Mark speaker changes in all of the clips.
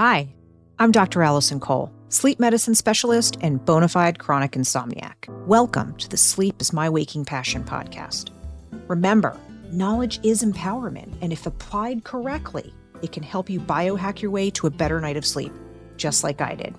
Speaker 1: Hi, I'm Dr. Allison Cole, sleep medicine specialist and bona fide chronic insomniac. Welcome to the Sleep is My Waking Passion podcast. Remember, knowledge is empowerment, and if applied correctly, it can help you biohack your way to a better night of sleep, just like I did.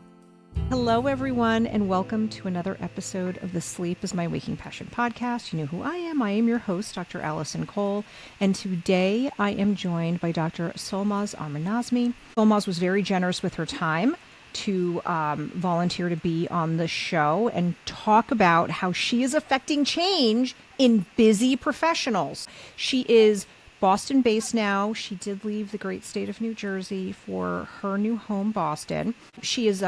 Speaker 1: Hello, everyone, and welcome to another episode of the Sleep is My Waking Passion podcast. You know who I am. I am your host, Dr. Allison Cole, and today I am joined by Dr. Solmaz Amirnazmin. Solmaz was very generous with her time to volunteer to be on the show and talk about how she is affecting change in busy professionals. She is Boston-based now. She did leave the great state of New Jersey for her new home, Boston. She's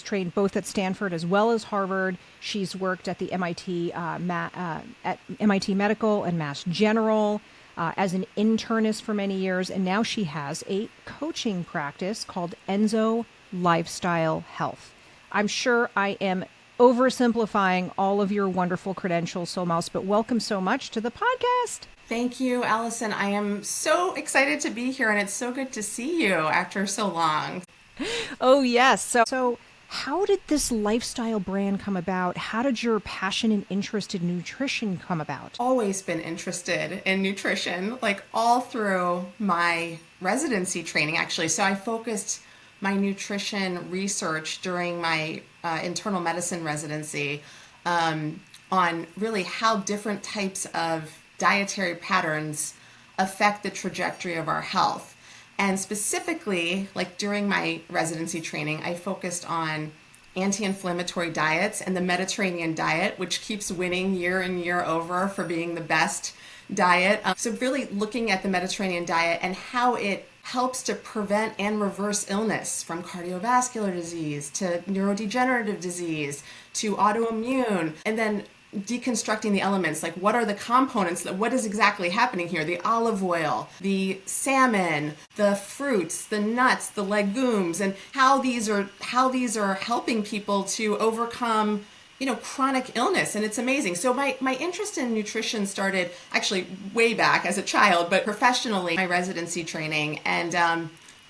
Speaker 1: trained both at Stanford as well as Harvard. She's worked at the MIT Medical and Mass General as an internist for many years, and now she has a coaching practice called Enso Lifestyle Health. I'm sure I am oversimplifying all of your wonderful credentials, Solmaz, but welcome so much to the podcast.
Speaker 2: Thank you, Allison. I am so excited to be here, and it's so good to see you after so long.
Speaker 1: Oh, yes. So how did this lifestyle brand come about? How did your passion and interest in nutrition come about?
Speaker 2: Always been interested in nutrition, like all through my residency training, actually. So I focused my nutrition research during my internal medicine residency on really how different types of dietary patterns affect the trajectory of our health. And specifically, like during my residency training, I focused on anti-inflammatory diets and the Mediterranean diet, which keeps winning year and year over for being the best diet. So really looking at the Mediterranean diet and how it helps to prevent and reverse illness, from cardiovascular disease to neurodegenerative disease to autoimmune, and then deconstructing the elements, like what are the components, what is exactly happening here, the olive oil, the salmon, the fruits, the nuts, the legumes, and how these are helping people to overcome chronic illness. And it's amazing. So my interest in nutrition started actually way back as a child, but professionally, my residency training.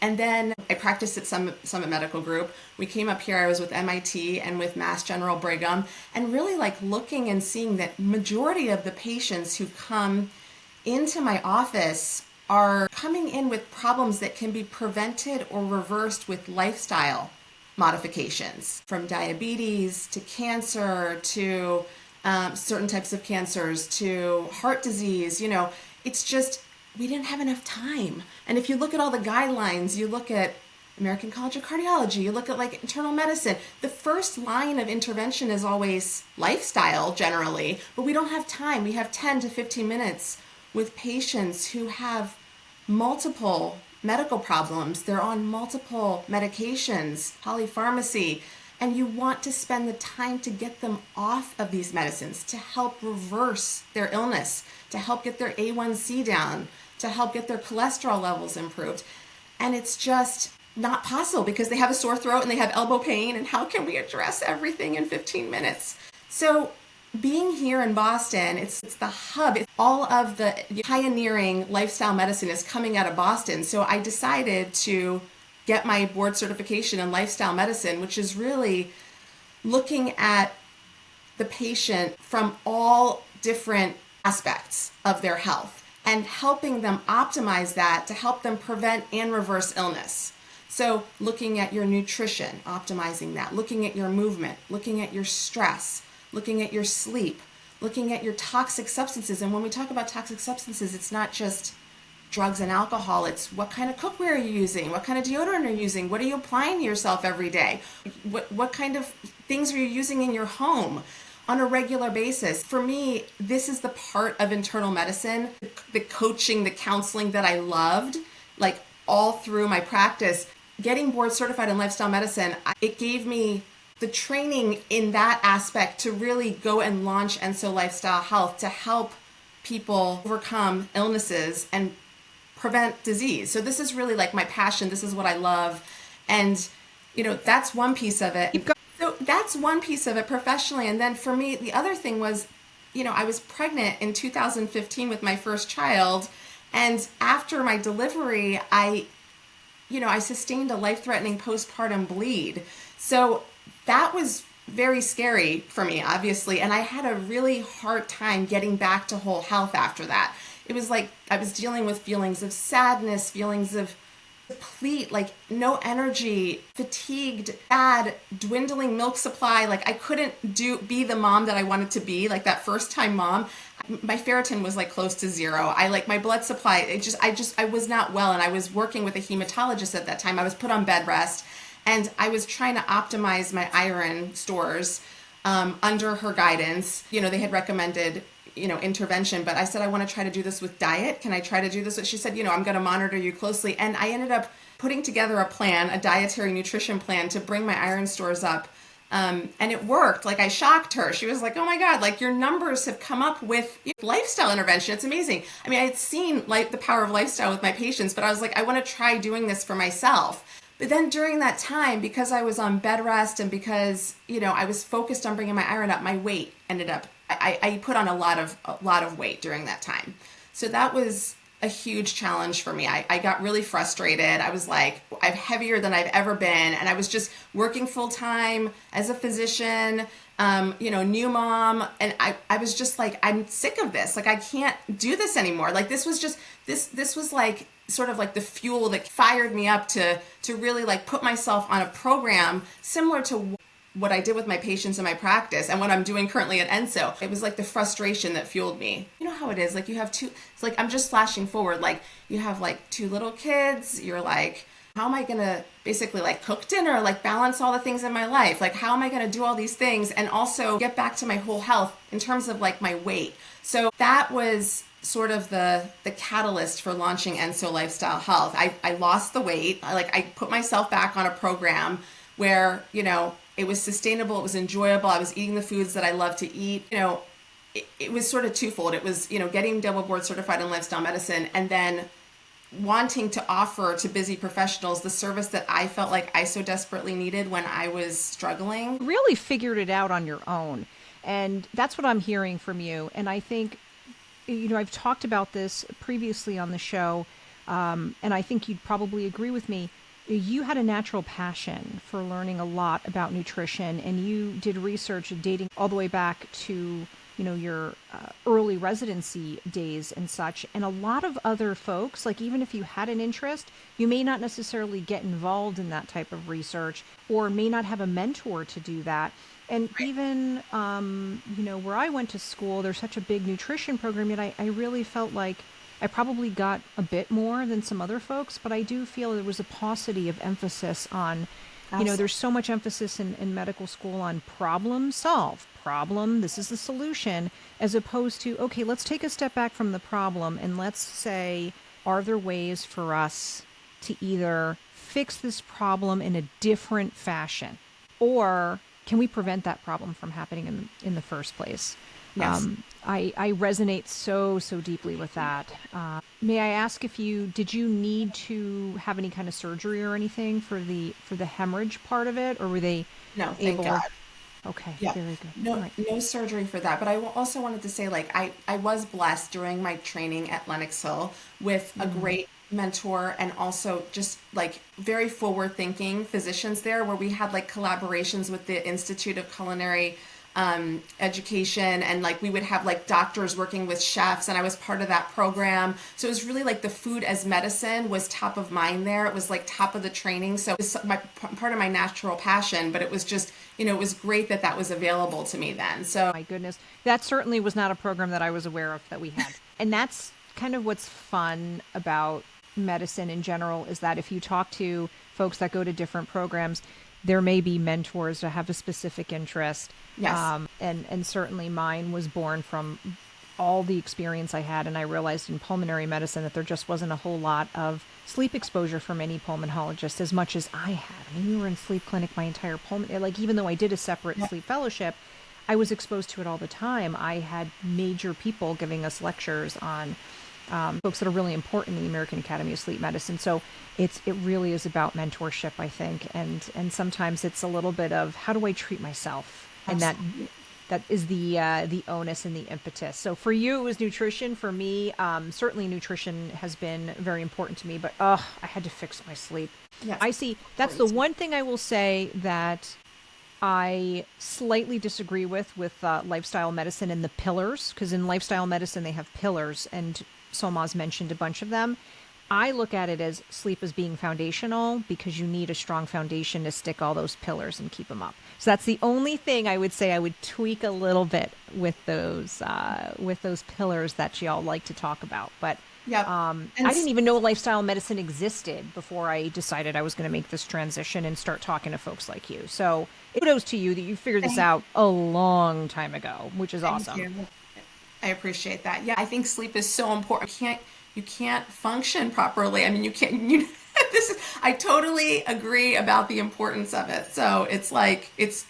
Speaker 2: And then I practiced at Summit Medical Group. We came up here, I was with MIT and with Mass General Brigham, and really like looking and seeing that majority of the patients who come into my office are coming in with problems that can be prevented or reversed with lifestyle modifications, from diabetes to cancer to certain types of cancers to heart disease. It's just, we didn't have enough time. And if you look at all the guidelines, you look at American College of Cardiology, you look at like internal medicine, the first line of intervention is always lifestyle generally, but we don't have time. We have 10 to 15 minutes with patients who have multiple medical problems. They're on multiple medications, polypharmacy, and you want to spend the time to get them off of these medicines to help reverse their illness, to help get their A1C down, to help get their cholesterol levels improved. And it's just not possible because they have a sore throat and they have elbow pain, and how can we address everything in 15 minutes? So being here in Boston, it's the hub. All of the pioneering lifestyle medicine is coming out of Boston. So I decided to get my board certification in lifestyle medicine, which is really looking at the patient from all different aspects of their health and helping them optimize that to help them prevent and reverse illness. So looking at your nutrition, optimizing that, looking at your movement, looking at your stress, looking at your sleep, looking at your toxic substances. And when we talk about toxic substances, it's not just drugs and alcohol. It's what kind of cookware are you using? What kind of deodorant are you using? What are you applying to yourself every day? What kind of things are you using in your home on a regular basis? For me, this is the part of internal medicine, the coaching, the counseling that I loved, like all through my practice. Getting board certified in lifestyle medicine, it gave me the training in that aspect to really go and launch Enso Lifestyle Health to help people overcome illnesses and prevent disease. So this is really like my passion. This is what I love. And, that's one piece of it. So that's one piece of it professionally. And then for me, the other thing was, I was pregnant in 2015 with my first child. And after my delivery, I I sustained a life-threatening postpartum bleed. So that was very scary for me, obviously. And I had a really hard time getting back to whole health after that. It was like I was dealing with feelings of sadness, feelings of deplete, like no energy, fatigued, bad, dwindling milk supply. Like I couldn't be the mom that I wanted to be, like that first time mom. My ferritin was like close to zero. My blood supply, I was not well. And I was working with a hematologist at that time. I was put on bed rest and I was trying to optimize my iron stores under her guidance. They had recommended intervention, but I said, I want to try to do this with diet. Can I try to do this? She said, I'm going to monitor you closely. And I ended up putting together a dietary nutrition plan to bring my iron stores up. And it worked. Like I shocked her. She was like, oh my God, like your numbers have come up with lifestyle intervention. It's amazing. I mean, I had seen the power of lifestyle with my patients, but I was like, I want to try doing this for myself. But then during that time, because I was on bed rest and because, I was focused on bringing my iron up, my weight ended up, I put on a lot of weight during that time. So that was a huge challenge for me. I got really frustrated. I was like, I'm heavier than I've ever been. And I was just working full time as a physician, new mom. And I was just like, I'm sick of this. Like, I can't do this anymore. Like, this was just, this was like, sort of like the fuel that fired me up to really like put myself on a program similar to what I did with my patients in my practice and what I'm doing currently at Enso. It was like the frustration that fueled me. You know how it is, like you have it's like, I'm just flashing forward, like you have like 2 little kids, you're like, how am I gonna basically like cook dinner, like balance all the things in my life? Like, how am I gonna do all these things and also get back to my whole health in terms of like my weight? So that was sort of the catalyst for launching Enso Lifestyle Health. I lost the weight. I put myself back on a program where, it was sustainable, it was enjoyable, I was eating the foods that I love to eat. It was sort of twofold. It was, getting double board certified in lifestyle medicine and then wanting to offer to busy professionals the service that I felt like I so desperately needed when I was struggling.
Speaker 1: Really figured it out on your own. And that's what I'm hearing from you. And I think, I've talked about this previously on the show, and I think you'd probably agree with me. You had a natural passion for learning a lot about nutrition, and you did research dating all the way back to, your early residency days and such. And a lot of other folks, like even if you had an interest, you may not necessarily get involved in that type of research or may not have a mentor to do that. And even, where I went to school, there's such a big nutrition program, yet I really felt like I probably got a bit more than some other folks, but I do feel there was a paucity of emphasis on, there's so much emphasis in medical school on problem, this is the solution, as opposed to, okay, let's take a step back from the problem and let's say, are there ways for us to either fix this problem in a different fashion, or can we prevent that problem from happening in the first place?
Speaker 2: Yes.
Speaker 1: I resonate so deeply with that. May I ask did you need to have any kind of surgery or anything for the hemorrhage part of it, or were they
Speaker 2: No, thank God.
Speaker 1: Okay,
Speaker 2: yeah.
Speaker 1: Very good.
Speaker 2: No,
Speaker 1: right.
Speaker 2: No surgery for that. But I also wanted to say, like, I was blessed during my training at Lenox Hill with a great mentor and also just like very forward thinking physicians there, where we had like collaborations with the Institute of Culinary education, and like we would have like doctors working with chefs, and I was part of that program. So it was really like the food as medicine was top of mind there. It was like top of the training. So it was part of my natural passion, but it was just, it was great that was available to me then. So
Speaker 1: my goodness, that certainly was not a program that I was aware of that we had. And that's kind of what's fun about medicine in general, is that if you talk to folks that go to different programs, there may be mentors that have a specific interest.
Speaker 2: Yes.
Speaker 1: And certainly mine was born from all the experience I had. And I realized in pulmonary medicine that there just wasn't a whole lot of sleep exposure for many pulmonologists as much as I had. I mean, we were in sleep clinic my entire even though I did a separate sleep fellowship, I was exposed to it all the time. I had major people giving us lectures on folks that are really important in the American Academy of Sleep Medicine. So it really is about mentorship, I think. And sometimes it's a little bit of, how do I treat myself?
Speaker 2: Absolutely.
Speaker 1: And that is the onus and the impetus. So for you, it was nutrition. For me, certainly nutrition has been very important to me, but I had to fix my sleep.
Speaker 2: Yes.
Speaker 1: I see. That's the one thing I will say that I slightly disagree with lifestyle medicine and the pillars, because in lifestyle medicine, they have pillars, and Solmaz mentioned a bunch of them. I look at it as sleep as being foundational because you need a strong foundation to stick all those pillars and keep them up. So that's the only thing I would say I would tweak a little bit with those pillars that y'all like to talk about. But I didn't even know lifestyle medicine existed before I decided I was going to make this transition and start talking to folks like you. So kudos to you that you figured this out a long time ago, which is awesome.
Speaker 2: Thank you. I appreciate that. Yeah, I think sleep is so important. You can't function properly. I mean, I totally agree about the importance of it. So it's like, it's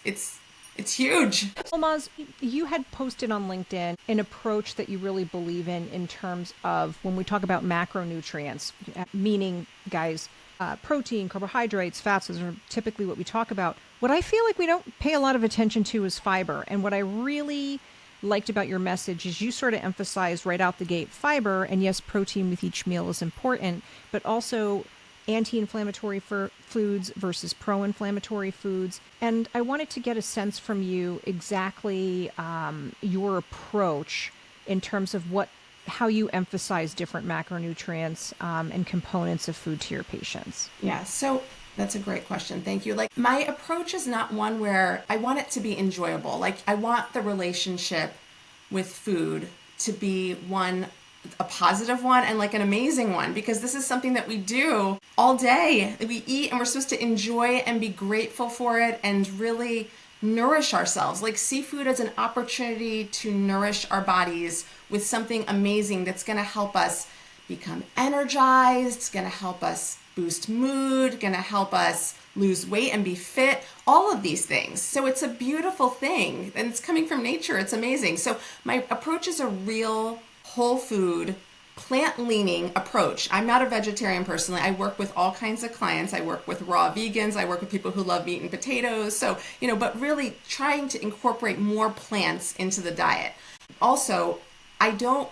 Speaker 2: huge.
Speaker 1: Solmaz, you had posted on LinkedIn an approach that you really believe in terms of when we talk about macronutrients, meaning, guys, protein, carbohydrates, fats, those are typically what we talk about. What I feel like we don't pay a lot of attention to is fiber. And what I really liked about your message is you sort of emphasized right out the gate fiber, and yes, protein with each meal is important, but also anti-inflammatory foods versus pro-inflammatory foods. And I wanted to get a sense from you exactly your approach in terms of how you emphasize different macronutrients and components of food to your patients.
Speaker 2: Yeah, so that's a great question. Thank you. Like, my approach is not one where I want it to be enjoyable. Like, I want the relationship with food to be a positive one and like an amazing one, because this is something that we do all day. We eat and we're supposed to enjoy and be grateful for it and really nourish ourselves. Like, seafood is an opportunity to nourish our bodies with something amazing that's going to help us become energized. It's going to help us boost mood, going to help us lose weight and be fit, all of these things. So it's a beautiful thing, and it's coming from nature. It's amazing. So my approach is a real whole food, plant-leaning approach. I'm not a vegetarian personally. I work with all kinds of clients. I work with raw vegans. I work with people who love meat and potatoes. So, but really trying to incorporate more plants into the diet. Also, I don't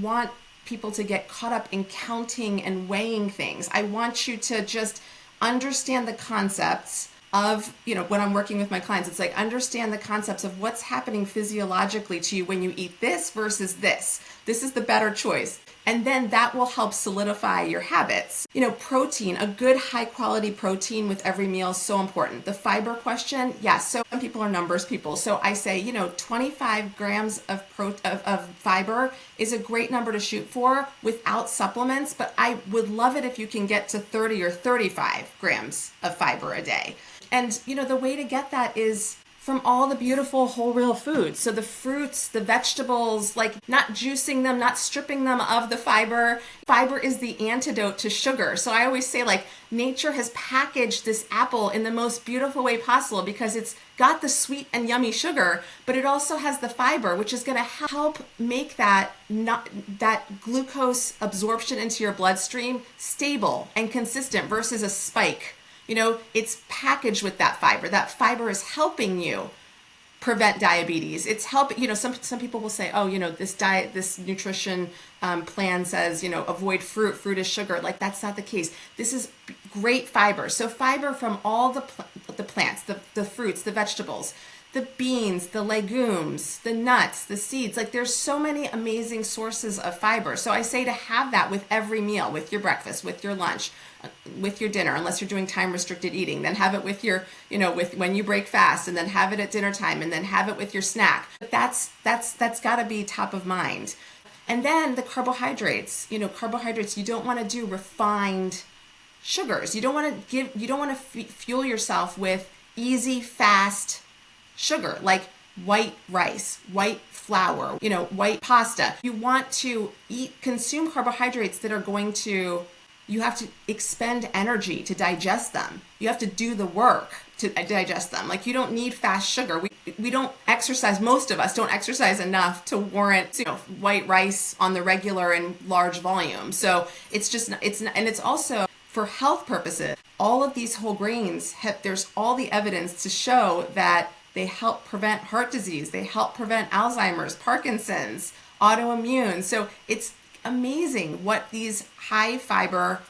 Speaker 2: want people to get caught up in counting and weighing things. I want you to just understand the concepts of, when I'm working with my clients, it's like, understand the concepts of what's happening physiologically to you when you eat this versus this. This is the better choice. And then that will help solidify your habits. Protein, a good high quality protein with every meal is so important. The fiber question, yes. So some people are numbers people. So I say, 25 grams of fiber is a great number to shoot for without supplements, but I would love it if you can get to 30 or 35 grams of fiber a day. And, the way to get that is from all the beautiful whole real foods. So the fruits, the vegetables, like not juicing them, not stripping them of the fiber. Fiber is the antidote to sugar. So I always say, like, nature has packaged this apple in the most beautiful way possible because it's got the sweet and yummy sugar, but it also has the fiber, which is going to help make that glucose absorption into your bloodstream stable and consistent versus a spike. It's packaged with that fiber. That fiber is helping you prevent diabetes. It's helping, some people will say, this nutrition plan says, avoid fruit. Fruit is sugar. Like, that's not the case. This is great fiber. So fiber from all the plants, the fruits, the vegetables, the beans, the legumes, the nuts, the seeds. Like, there's so many amazing sources of fiber. So I say to have that with every meal, with your breakfast, with your lunch, with your dinner, unless you're doing time restricted eating. Then have it with your, with when you break fast, and then have it at dinner time, and then have it with your snack. But that's got to be top of mind. And then the carbohydrates. Carbohydrates, you don't want to do refined sugars. You don't want to fuel yourself with easy, fast sugar, like white rice, white flour, white pasta. You want to consume carbohydrates that are going to, you have to expend energy to digest them. You have to do the work to digest them. Like, you don't need fast sugar. We don't exercise, most of us don't exercise enough to warrant, white rice on the regular in large volume. So it's also for health purposes. All of these whole grains there's all the evidence to show that They help prevent heart disease. They help prevent Alzheimer's, Parkinson's, autoimmune. So it's amazing what these high fiber,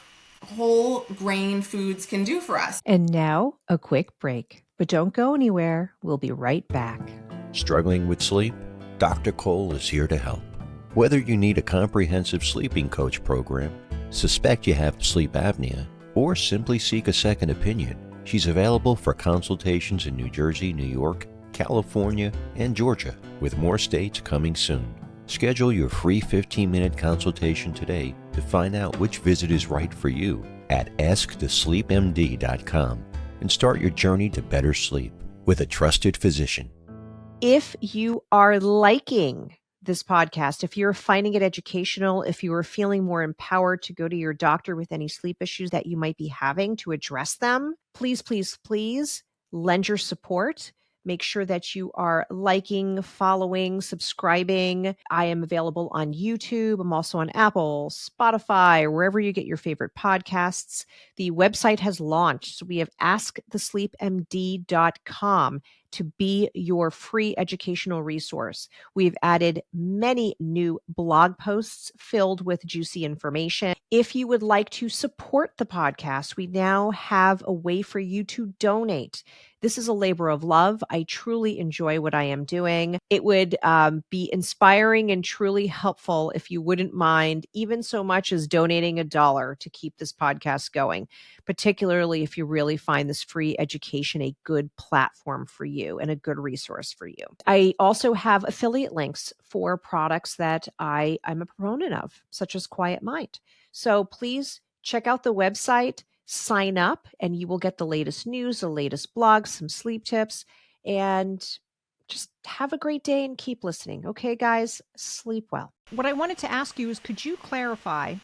Speaker 2: whole grain foods can do for us.
Speaker 1: And now, a quick break. But don't go anywhere. We'll be right back.
Speaker 3: Struggling with sleep? Dr. Cole is here to help. Whether you need a comprehensive sleeping coach program, suspect you have sleep apnea, or simply seek a second opinion, she's available for consultations in New Jersey, New York, California, and Georgia, with more states coming soon. Schedule your free 15-minute consultation today to find out which visit is right for you at AskTheSleepMD.com and start your journey to better sleep with a trusted physician.
Speaker 1: If you are liking this podcast, if you're finding it educational, if you are feeling more empowered to go to your doctor with any sleep issues that you might be having to address them, please, please, please lend your support. Make sure that you are liking, following, subscribing. I am available on YouTube. I'm also on Apple, Spotify, wherever you get your favorite podcasts. The website has launched. So we have AskTheSleepMD.com to be your free educational resource. We've added many new blog posts filled with juicy information. If you would like to support the podcast, we now have a way for you to donate. This is a labor of love. I truly enjoy what I am doing. It would be inspiring and truly helpful if you wouldn't mind even so much as donating $1 to keep this podcast going, particularly if you really find this free education a good platform for you and a good resource for you. I also have affiliate links for products that I'm a proponent of, such as Quiet Mind. So please check out the website. Sign up and you will get the latest news, the latest blogs, some sleep tips, and just have a great day and keep listening. Okay, guys, sleep well. What I wanted to ask you is, could you clarify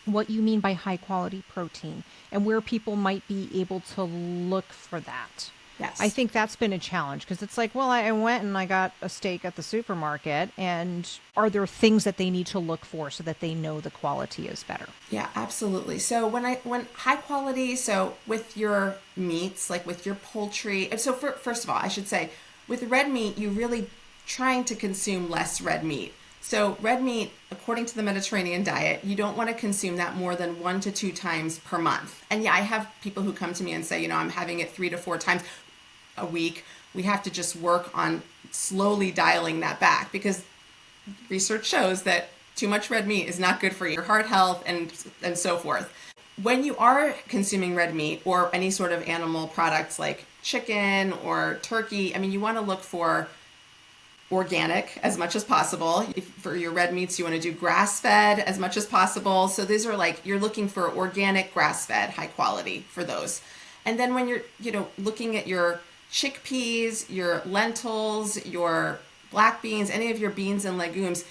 Speaker 1: what you mean by high quality protein and where people might be able to look for that?
Speaker 2: Yes.
Speaker 1: I think that's been a challenge because it's like, well, I went and I got a steak at the supermarket, and are there things that they need to look for so that they know the quality is better?
Speaker 2: Yeah, absolutely. So when high quality, so with your meats, like with your poultry, so first of all, I should say with red meat, you're really trying to consume less red meat. So red meat, according to the Mediterranean diet, you don't want to consume that more than 1 to 2 times per month. And yeah, I have people who come to me and say, I'm having it 3 to 4 times a week. We have to just work on slowly dialing that back because research shows that too much red meat is not good for your heart health and so forth. When you are consuming red meat or any sort of animal products like chicken or turkey, you want to look for organic as much as possible. For your red meats, you want to do grass-fed as much as possible. So these are you're looking for organic, grass-fed, high quality for those. And then when you're, looking at your chickpeas, your lentils, your black beans, any of your beans and legumes,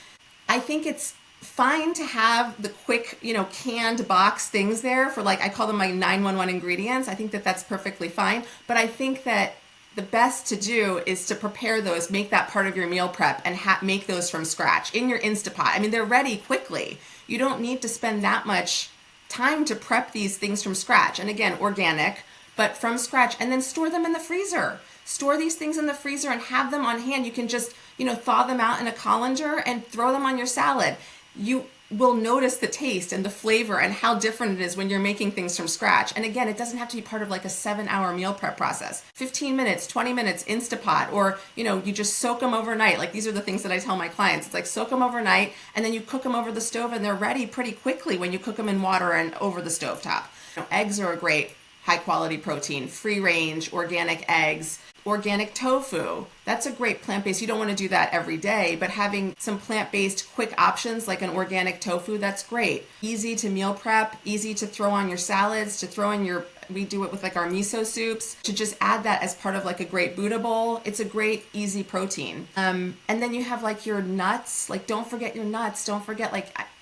Speaker 2: I think it's fine to have the quick, canned box things there for I call them my 911 ingredients. I think that that's perfectly fine. But I think that the best to do is to prepare those, make that part of your meal prep and make those from scratch in your Instapot. They're ready quickly. You don't need to spend that much time to prep these things from scratch. And again, organic, but from scratch, and then store them in the freezer. Store these things in the freezer and have them on hand. You can just, thaw them out in a colander and throw them on your salad. You will notice the taste and the flavor and how different it is when you're making things from scratch. And again, it doesn't have to be part of a 7-hour meal prep process. 15 minutes, 20 minutes, Instapot, or, you just soak them overnight. These are the things that I tell my clients. It's soak them overnight and then you cook them over the stove and they're ready pretty quickly when you cook them in water and over the stovetop. Eggs are a great high quality protein, free range, organic eggs, organic tofu. That's a great plant-based. You don't want to do that every day, but having some plant-based quick options like an organic tofu, that's great. Easy to meal prep, easy to throw on your salads, to throw in we do it with our miso soups, to just add that as part of a great Buddha bowl. It's a great, easy protein. And then you have your nuts, don't forget your nuts. Don't forget,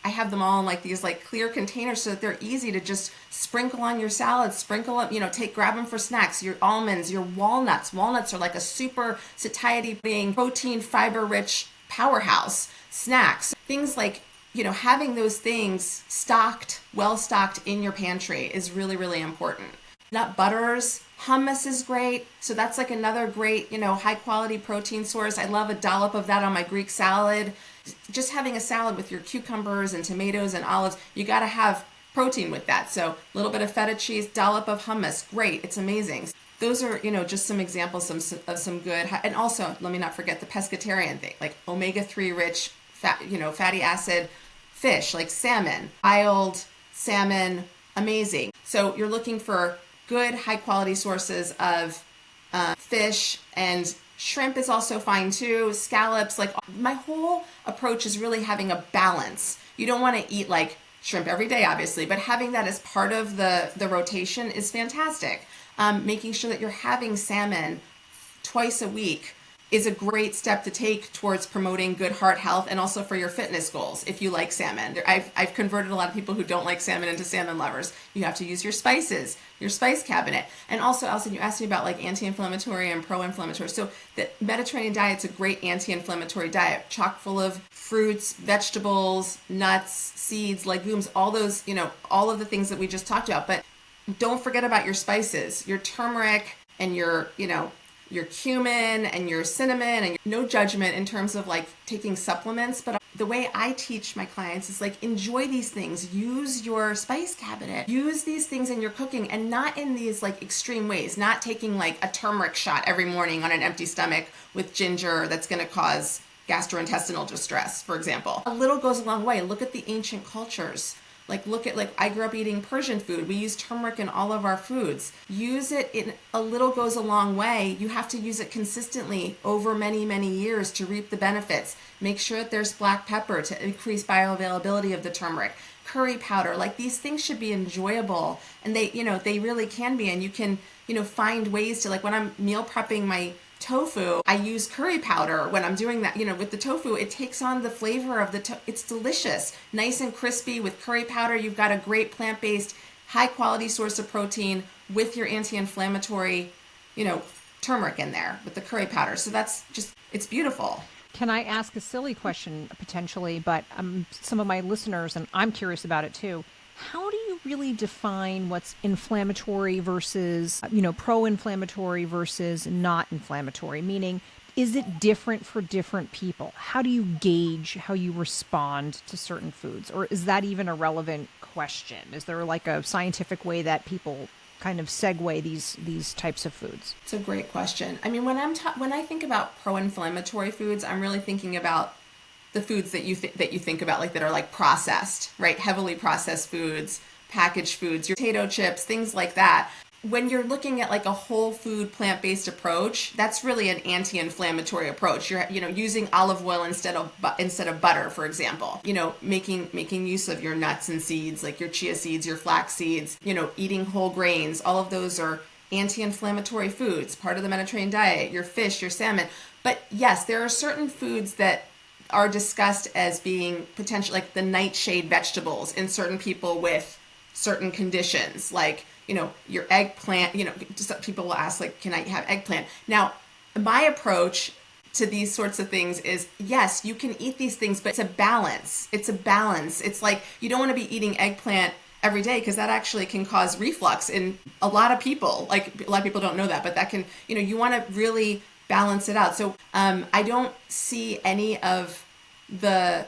Speaker 2: I have them all in these clear containers so that they're easy to just sprinkle on your salad, sprinkle up, grab them for snacks, your almonds, your walnuts. Walnuts are a super satiety being protein, fiber rich powerhouse snacks. Things having those things well stocked in your pantry is really, really important. Nut butters, Hummus is great. So that's like another great, high quality protein source. I love a dollop of that on my Greek salad. Just having a salad with your cucumbers and tomatoes and olives, you got to have protein with that. So a little bit of feta cheese, dollop of hummus. Great. It's amazing. Those are, just some examples of some good. And also, let me not forget the pescatarian thing, like omega-3 rich fat, fatty acid fish, like salmon, wild salmon, amazing. So you're looking for good high quality sources of fish, and shrimp is also fine too, scallops. Like my whole approach is really having a balance. You don't want to eat like shrimp every day, obviously, but having that as part of the rotation is fantastic. Making sure that you're having salmon twice a week is a great step to take towards promoting good heart health and also for your fitness goals. If you like salmon, I've converted a lot of people who don't like salmon into salmon lovers. You have to use your spices, your spice cabinet. And also, Alison, you asked me about like anti-inflammatory and pro-inflammatory. So the Mediterranean diet's a great anti-inflammatory diet, chock full of fruits, vegetables, nuts, seeds, legumes, all those, all of the things that we just talked about. But don't forget about your spices, your turmeric and your cumin and your cinnamon, and no judgment in terms of like taking supplements. But the way I teach my clients is like, enjoy these things, use your spice cabinet, use these things in your cooking, and not in these like extreme ways, not taking like a turmeric shot every morning on an empty stomach with ginger that's going to cause gastrointestinal distress, for example. A little goes a long way. Look at the ancient cultures. Look at, I grew up eating Persian food. We use turmeric in all of our foods. Use it in a little goes a long way. You have to use it consistently over many, many years to reap the benefits. Make sure that there's black pepper to increase bioavailability of the turmeric. Curry powder, like these things should be enjoyable, and they really can be. And you can, find ways to, like when I'm meal prepping my tofu, I use curry powder when I'm doing that. With the tofu, it takes on the flavor of it's delicious, nice and crispy with curry powder. You've got a great plant-based, high-quality source of protein with your anti-inflammatory, turmeric in there with the curry powder. So that's just, it's beautiful.
Speaker 1: Can I ask a silly question potentially, but some of my listeners, and I'm curious about it too, how do you really define what's inflammatory versus, pro-inflammatory versus not inflammatory? Meaning, is it different for different people? How do you gauge how you respond to certain foods? Or is that even a relevant question? Is there like a scientific way that people kind of segue these types of foods?
Speaker 2: It's a great question. I mean, when I think about pro-inflammatory foods, I'm really thinking about the foods that you think about, like that are like processed, right? Heavily processed foods, packaged foods, your potato chips, things like that. When you're looking at like a whole food plant-based approach, that's really an anti-inflammatory approach. You're using olive oil instead of butter, for example. Making use of your nuts and seeds, like your chia seeds, your flax seeds. Eating whole grains. All of those are anti-inflammatory foods, part of the Mediterranean diet. Your fish, your salmon. But yes, there are certain foods that are discussed as being potential, like the nightshade vegetables in certain people with certain conditions, like, your eggplant, just people will ask, like, can I have eggplant? Now, my approach to these sorts of things is, yes, you can eat these things, but it's a balance. It's like, you don't want to be eating eggplant every day, because that actually can cause reflux in a lot of people. Like, a lot of people don't know that, but that can, you want to really balance it out. So I don't see any of the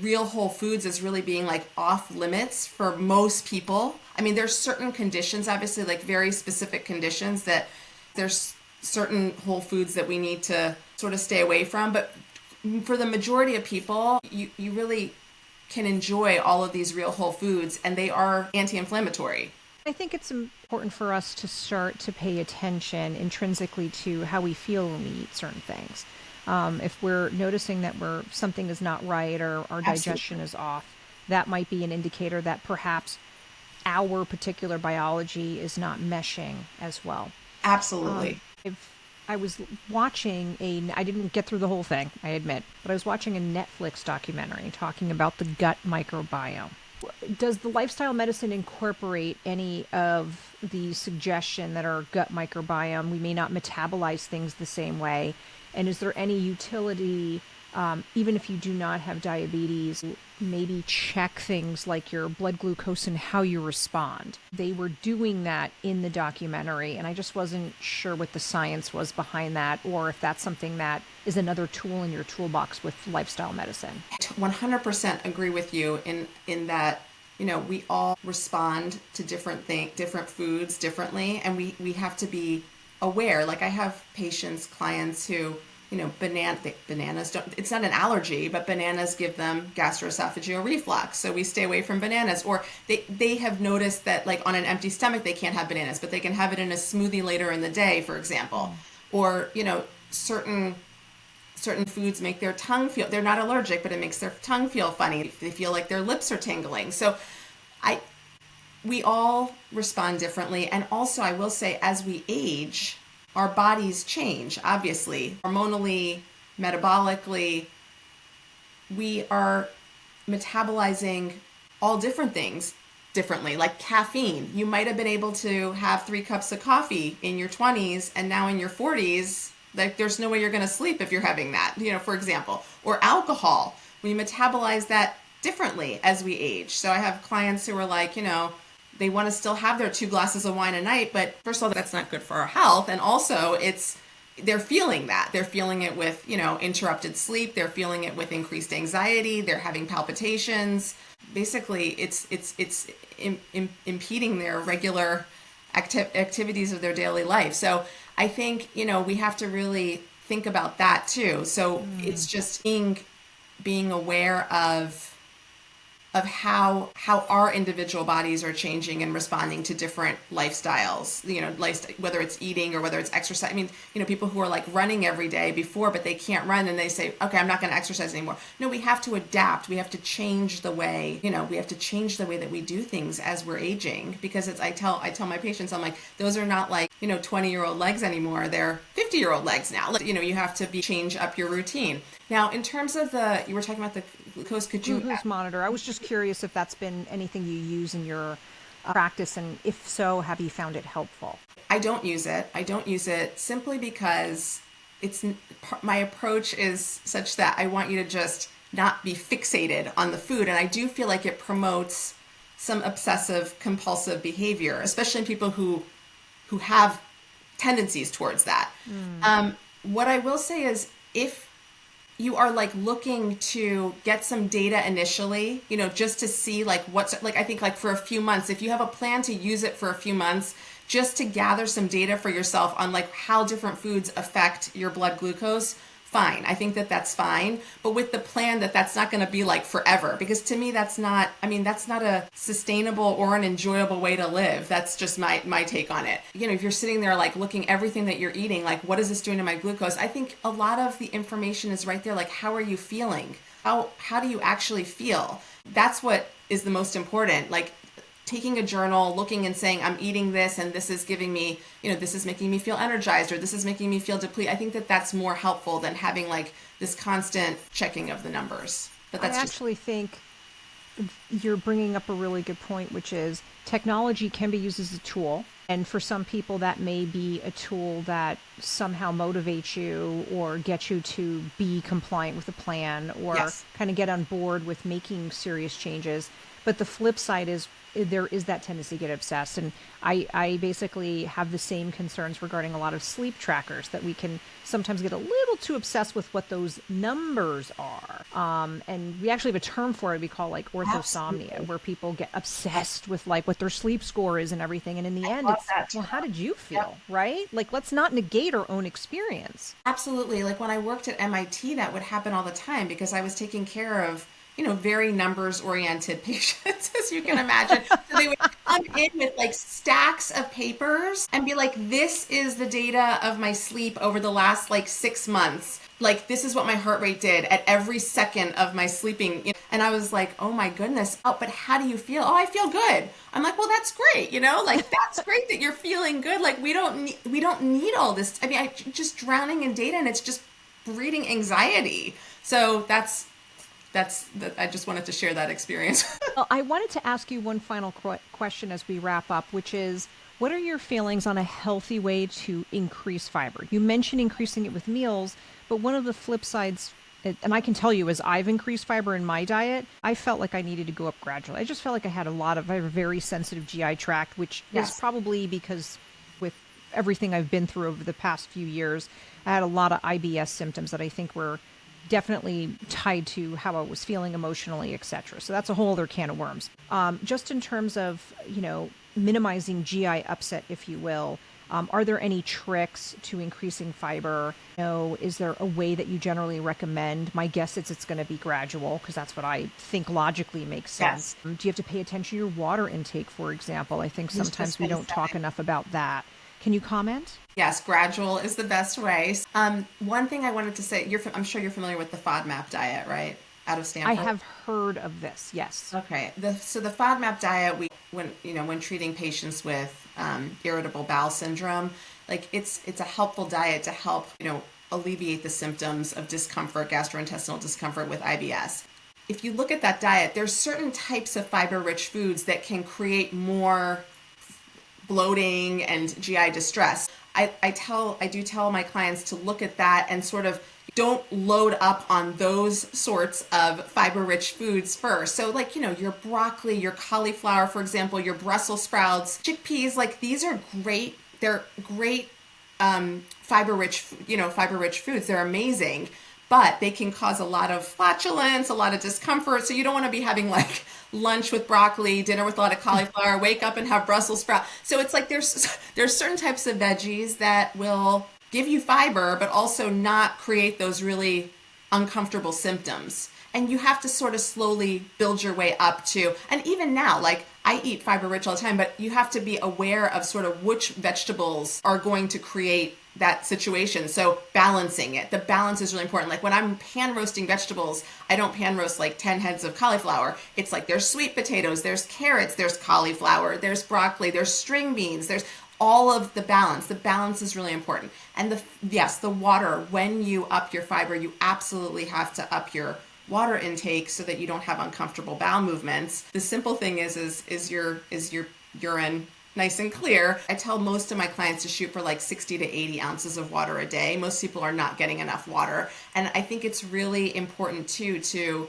Speaker 2: real whole foods as really being like off limits for most people. I mean, there's certain conditions, obviously, like very specific conditions, that there's certain whole foods that we need to sort of stay away from. But for the majority of people, you really can enjoy all of these real whole foods, and they are anti-inflammatory.
Speaker 1: I think it's important for us to start to pay attention intrinsically to how we feel when we eat certain things. If we're noticing that something is not right, or our digestion is off, that might be an indicator that perhaps our particular biology is not meshing as well.
Speaker 2: Absolutely.
Speaker 1: I was watching I didn't get through the whole thing, I admit, but I was watching a Netflix documentary talking about the gut microbiome. Does the lifestyle medicine incorporate any of the suggestion that our gut microbiome, we may not metabolize things the same way? And is there any utility, even if you do not have diabetes, maybe check things like your blood glucose and how you respond. They were doing that in the documentary, and I just wasn't sure what the science was behind that, or if that's something that is another tool in your toolbox with lifestyle medicine.
Speaker 2: 100% agree with you in that, we all respond to different foods differently, and we have to be aware. Like I have patients, clients who, bananas don't, it's not an allergy, but bananas give them gastroesophageal reflux. So we stay away from bananas. Or they have noticed that like on an empty stomach, they can't have bananas, but they can have it in a smoothie later in the day, for example. Or, certain foods make their tongue feel, they're not allergic, but it makes their tongue feel funny. They feel like their lips are tingling. So we all respond differently. And also I will say, as we age, our bodies change, obviously, hormonally, metabolically. We are metabolizing all different things differently, like caffeine. You might have been able to have 3 cups of coffee in your 20s, and now in your 40s, like there's no way you're going to sleep if you're having that, for example. Or alcohol. We metabolize that differently as we age. So I have clients who are like, they want to still have their 2 glasses of wine a night, but first of all, that's not good for our health. And also they're feeling that. They're feeling it with, interrupted sleep. They're feeling it with increased anxiety. They're having palpitations. Basically, it's impeding their regular activities of their daily life. So I think, we have to really think about that too. So it's just being aware of how our individual bodies are changing and responding to different lifestyles, whether it's eating or whether it's exercise. I mean, people who are like running every day before, but they can't run and they say, okay, I'm not going to exercise anymore. No, we have to adapt. We have to change the way, that we do things as we're aging, because I tell my patients, I'm like, those are not like, 20-year-old legs anymore. They're 50-year-old legs now. You have to change up your routine. Now, in terms of you were talking about the glucose, could you?
Speaker 1: Glucose monitor. I was just curious if that's been anything you use in your practice, and if so, have you found it helpful?
Speaker 2: I don't use it simply because my approach is such that I want you to just not be fixated on the food. And I do feel like it promotes some obsessive compulsive behavior, especially in people who have tendencies towards that. What I will say is, if you are like looking to get some data initially, just to see like what's like, I think like for a few months, if you have a plan to use it for a few months, just to gather some data for yourself on like how different foods affect your blood glucose, fine. I think that's fine. But with the plan that's not going to be like forever, because to me, that's not a sustainable or an enjoyable way to live. That's just my take on it. If you're sitting there like looking everything that you're eating, like what is this doing to my glucose? I think a lot of the information is right there. Like, how are you feeling? How do you actually feel? That's what is the most important. Like, taking a journal, looking and saying, I'm eating this and this is giving me, this is making me feel energized, or this is making me feel depleted. I think that's more helpful than having like this constant checking of the numbers. But that's
Speaker 1: actually think you're bringing up a really good point, which is technology can be used as a tool. And for some people, that may be a tool that somehow motivates you or gets you to be compliant with a plan, or kind of get on board with making serious changes. But the flip side is there is that tendency to get obsessed. And I basically have the same concerns regarding a lot of sleep trackers, that we can sometimes get a little too obsessed with what those numbers are. And we actually have a term for it we call like orthosomnia, where people get obsessed with like what their sleep score is and everything. And in the end, it's, well, how did you feel, right? Like, let's not negate our own experience.
Speaker 2: Absolutely. Like when I worked at MIT, that would happen all the time, because I was taking care of very numbers-oriented patients, as you can imagine. So they would come in with like stacks of papers and be like, this is the data of my sleep over the last like 6 months. Like, this is what my heart rate did at every second of my sleeping. And I was like, oh my goodness. Oh, but how do you feel? Oh, I feel good. I'm like, well, that's great. Like, that's great that you're feeling good. Like, we don't need all this. I mean, I just drowning in data, and it's just breeding anxiety. So I just wanted to share that experience.
Speaker 1: Well, I wanted to ask you one final question as we wrap up, which is, what are your feelings on a healthy way to increase fiber? You mentioned increasing it with meals, but one of the flip sides And I can tell you, as I've increased fiber in my diet, I felt like I needed to go up gradually. I just felt like I have a very sensitive GI tract, which is probably because with everything I've been through over the past few years, I had a lot of IBS symptoms that I think were definitely tied to how I was feeling emotionally, etc. So that's a whole other can of worms. Just in terms of, minimizing GI upset, if you will, are there any tricks to increasing fiber? Is there a way that you generally recommend? My guess is it's going to be gradual because that's what I think logically makes sense. Do you have to pay attention to your water intake, for example? I think sometimes we don't talk enough about that. Can you comment?
Speaker 2: Yes, gradual is the best way. One thing I wanted to say, I'm sure you're familiar with the FODMAP diet, right? Out of Stanford.
Speaker 1: I have heard of this, yes.
Speaker 2: Okay. So the FODMAP diet, when treating patients with irritable bowel syndrome, like it's a helpful diet to help, alleviate the symptoms of discomfort, gastrointestinal discomfort with IBS. If you look at that diet, there's certain types of fiber-rich foods that can create more bloating and GI distress. I do tell my clients to look at that and sort of don't load up on those sorts of fiber-rich foods first. So like, your broccoli, your cauliflower, for example, your Brussels sprouts, chickpeas, like these are great. They're great fiber-rich foods. They're amazing, but they can cause a lot of flatulence, a lot of discomfort. So you don't want to be having like lunch with broccoli, dinner with a lot of cauliflower, wake up and have Brussels sprout. So it's like there's certain types of veggies that will give you fiber, but also not create those really uncomfortable symptoms. And you have to sort of slowly build your way up to, and even now, like I eat fiber rich all the time, but you have to be aware of sort of which vegetables are going to create that situation. So balancing it. The balance is really important. Like when I'm pan roasting vegetables, I don't pan roast like 10 heads of cauliflower. It's like there's sweet potatoes, there's carrots, there's cauliflower, there's broccoli, there's string beans, there's all of the balance. The balance is really important. And the water, when you up your fiber, you absolutely have to up your water intake so that you don't have uncomfortable bowel movements. The simple thing is your urine nice and clear. I tell most of my clients to shoot for like 60 to 80 ounces of water a day. Most people are not getting enough water. And I think it's really important too to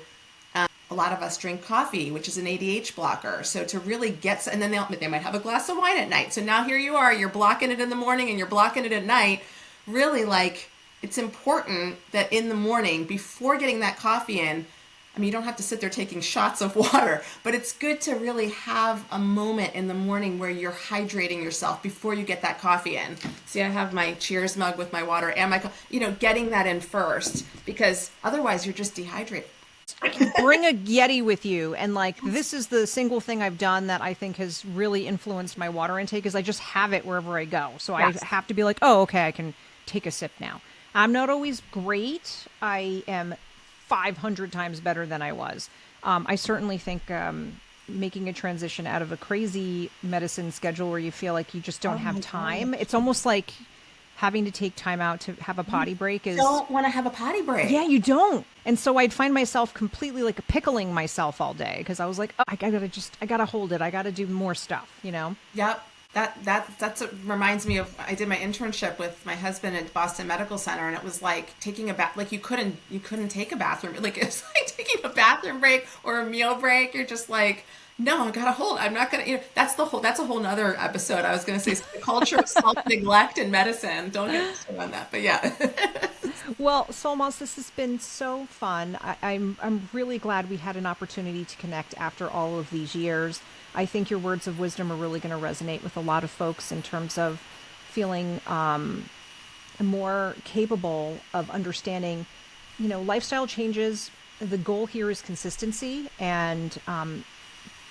Speaker 2: a lot of us drink coffee, which is an ADH blocker. So to really get, and then they might have a glass of wine at night. So now here you are, you're blocking it in the morning and you're blocking it at night. Really, like, it's important that in the morning, before getting that coffee in, I mean, you don't have to sit there taking shots of water, but it's good to really have a moment in the morning where you're hydrating yourself before you get that coffee in. See, I have my Cheers mug with my water and my, getting that in first, because otherwise you're just dehydrated.
Speaker 1: Bring a Yeti with you. And like, this is the single thing I've done that I think has really influenced my water intake is I just have it wherever I go. So yes. I have to be like, oh, okay, I can take a sip now. I'm not always great. I am 500 times better than I was. I certainly think making a transition out of a crazy medicine schedule where you feel like you just don't have time. It's almost like having to take time out to have a potty break is...
Speaker 2: You don't want to have a potty break.
Speaker 1: Yeah, you don't. And so I'd find myself completely like pickling myself all day because I was like, oh, I gotta hold it. I gotta do more stuff,
Speaker 2: Yep. That's what reminds me of, I did my internship with my husband at Boston Medical Center, and it was like taking a bath, like you couldn't take a bathroom, like it's like taking a bathroom break or a meal break. You're just like, no, I gotta hold. I'm not gonna, that's a whole nother episode. I was gonna say the culture of self-neglect in medicine. Don't get started on that, but yeah.
Speaker 1: Well, Solmaz, this has been so fun. I'm really glad we had an opportunity to connect after all of these years. I think your words of wisdom are really going to resonate with a lot of folks in terms of feeling more capable of understanding, lifestyle changes. The goal here is consistency and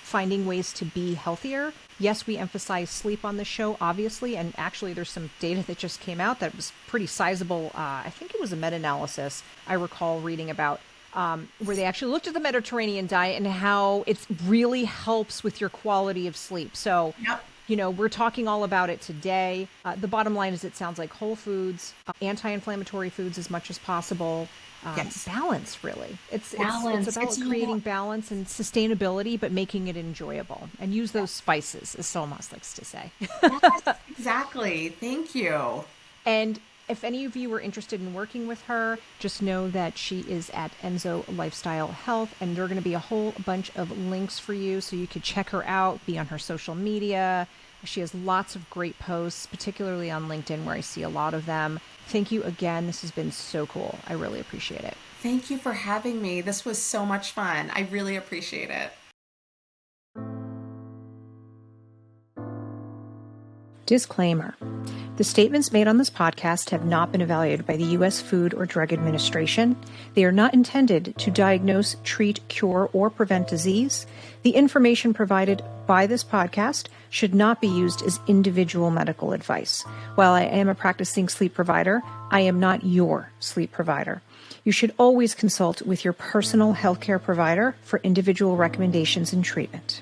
Speaker 1: finding ways to be healthier. Yes, we emphasize sleep on the show, obviously, and actually there's some data that just came out that was pretty sizable. I think it was a meta-analysis I recall reading about where they actually looked at the Mediterranean diet and how it really helps with your quality of sleep. So, yep. We're talking all about it today. The bottom line is it sounds like whole foods, anti-inflammatory foods as much as possible.
Speaker 2: Yes.
Speaker 1: Balance, really. It's about
Speaker 2: it's
Speaker 1: creating balance and sustainability, but making it enjoyable. And use those spices, as Solmaz likes to say.
Speaker 2: Yes, exactly. Thank you.
Speaker 1: And If any of you are interested in working with her, just know that she is at Enso Lifestyle Health, and there are going to be a whole bunch of links for you so you could check her out, be on her social media. She has lots of great posts, particularly on LinkedIn, where I see a lot of them. Thank you again. This has been so cool. I really appreciate it.
Speaker 2: Thank you for having me. This was so much fun. I really appreciate it.
Speaker 1: Disclaimer. The statements made on this podcast have not been evaluated by the U.S. Food or Drug Administration. They are not intended to diagnose, treat, cure, or prevent disease. The information provided by this podcast should not be used as individual medical advice. While I am a practicing sleep provider, I am not your sleep provider. You should always consult with your personal healthcare provider for individual recommendations and treatment.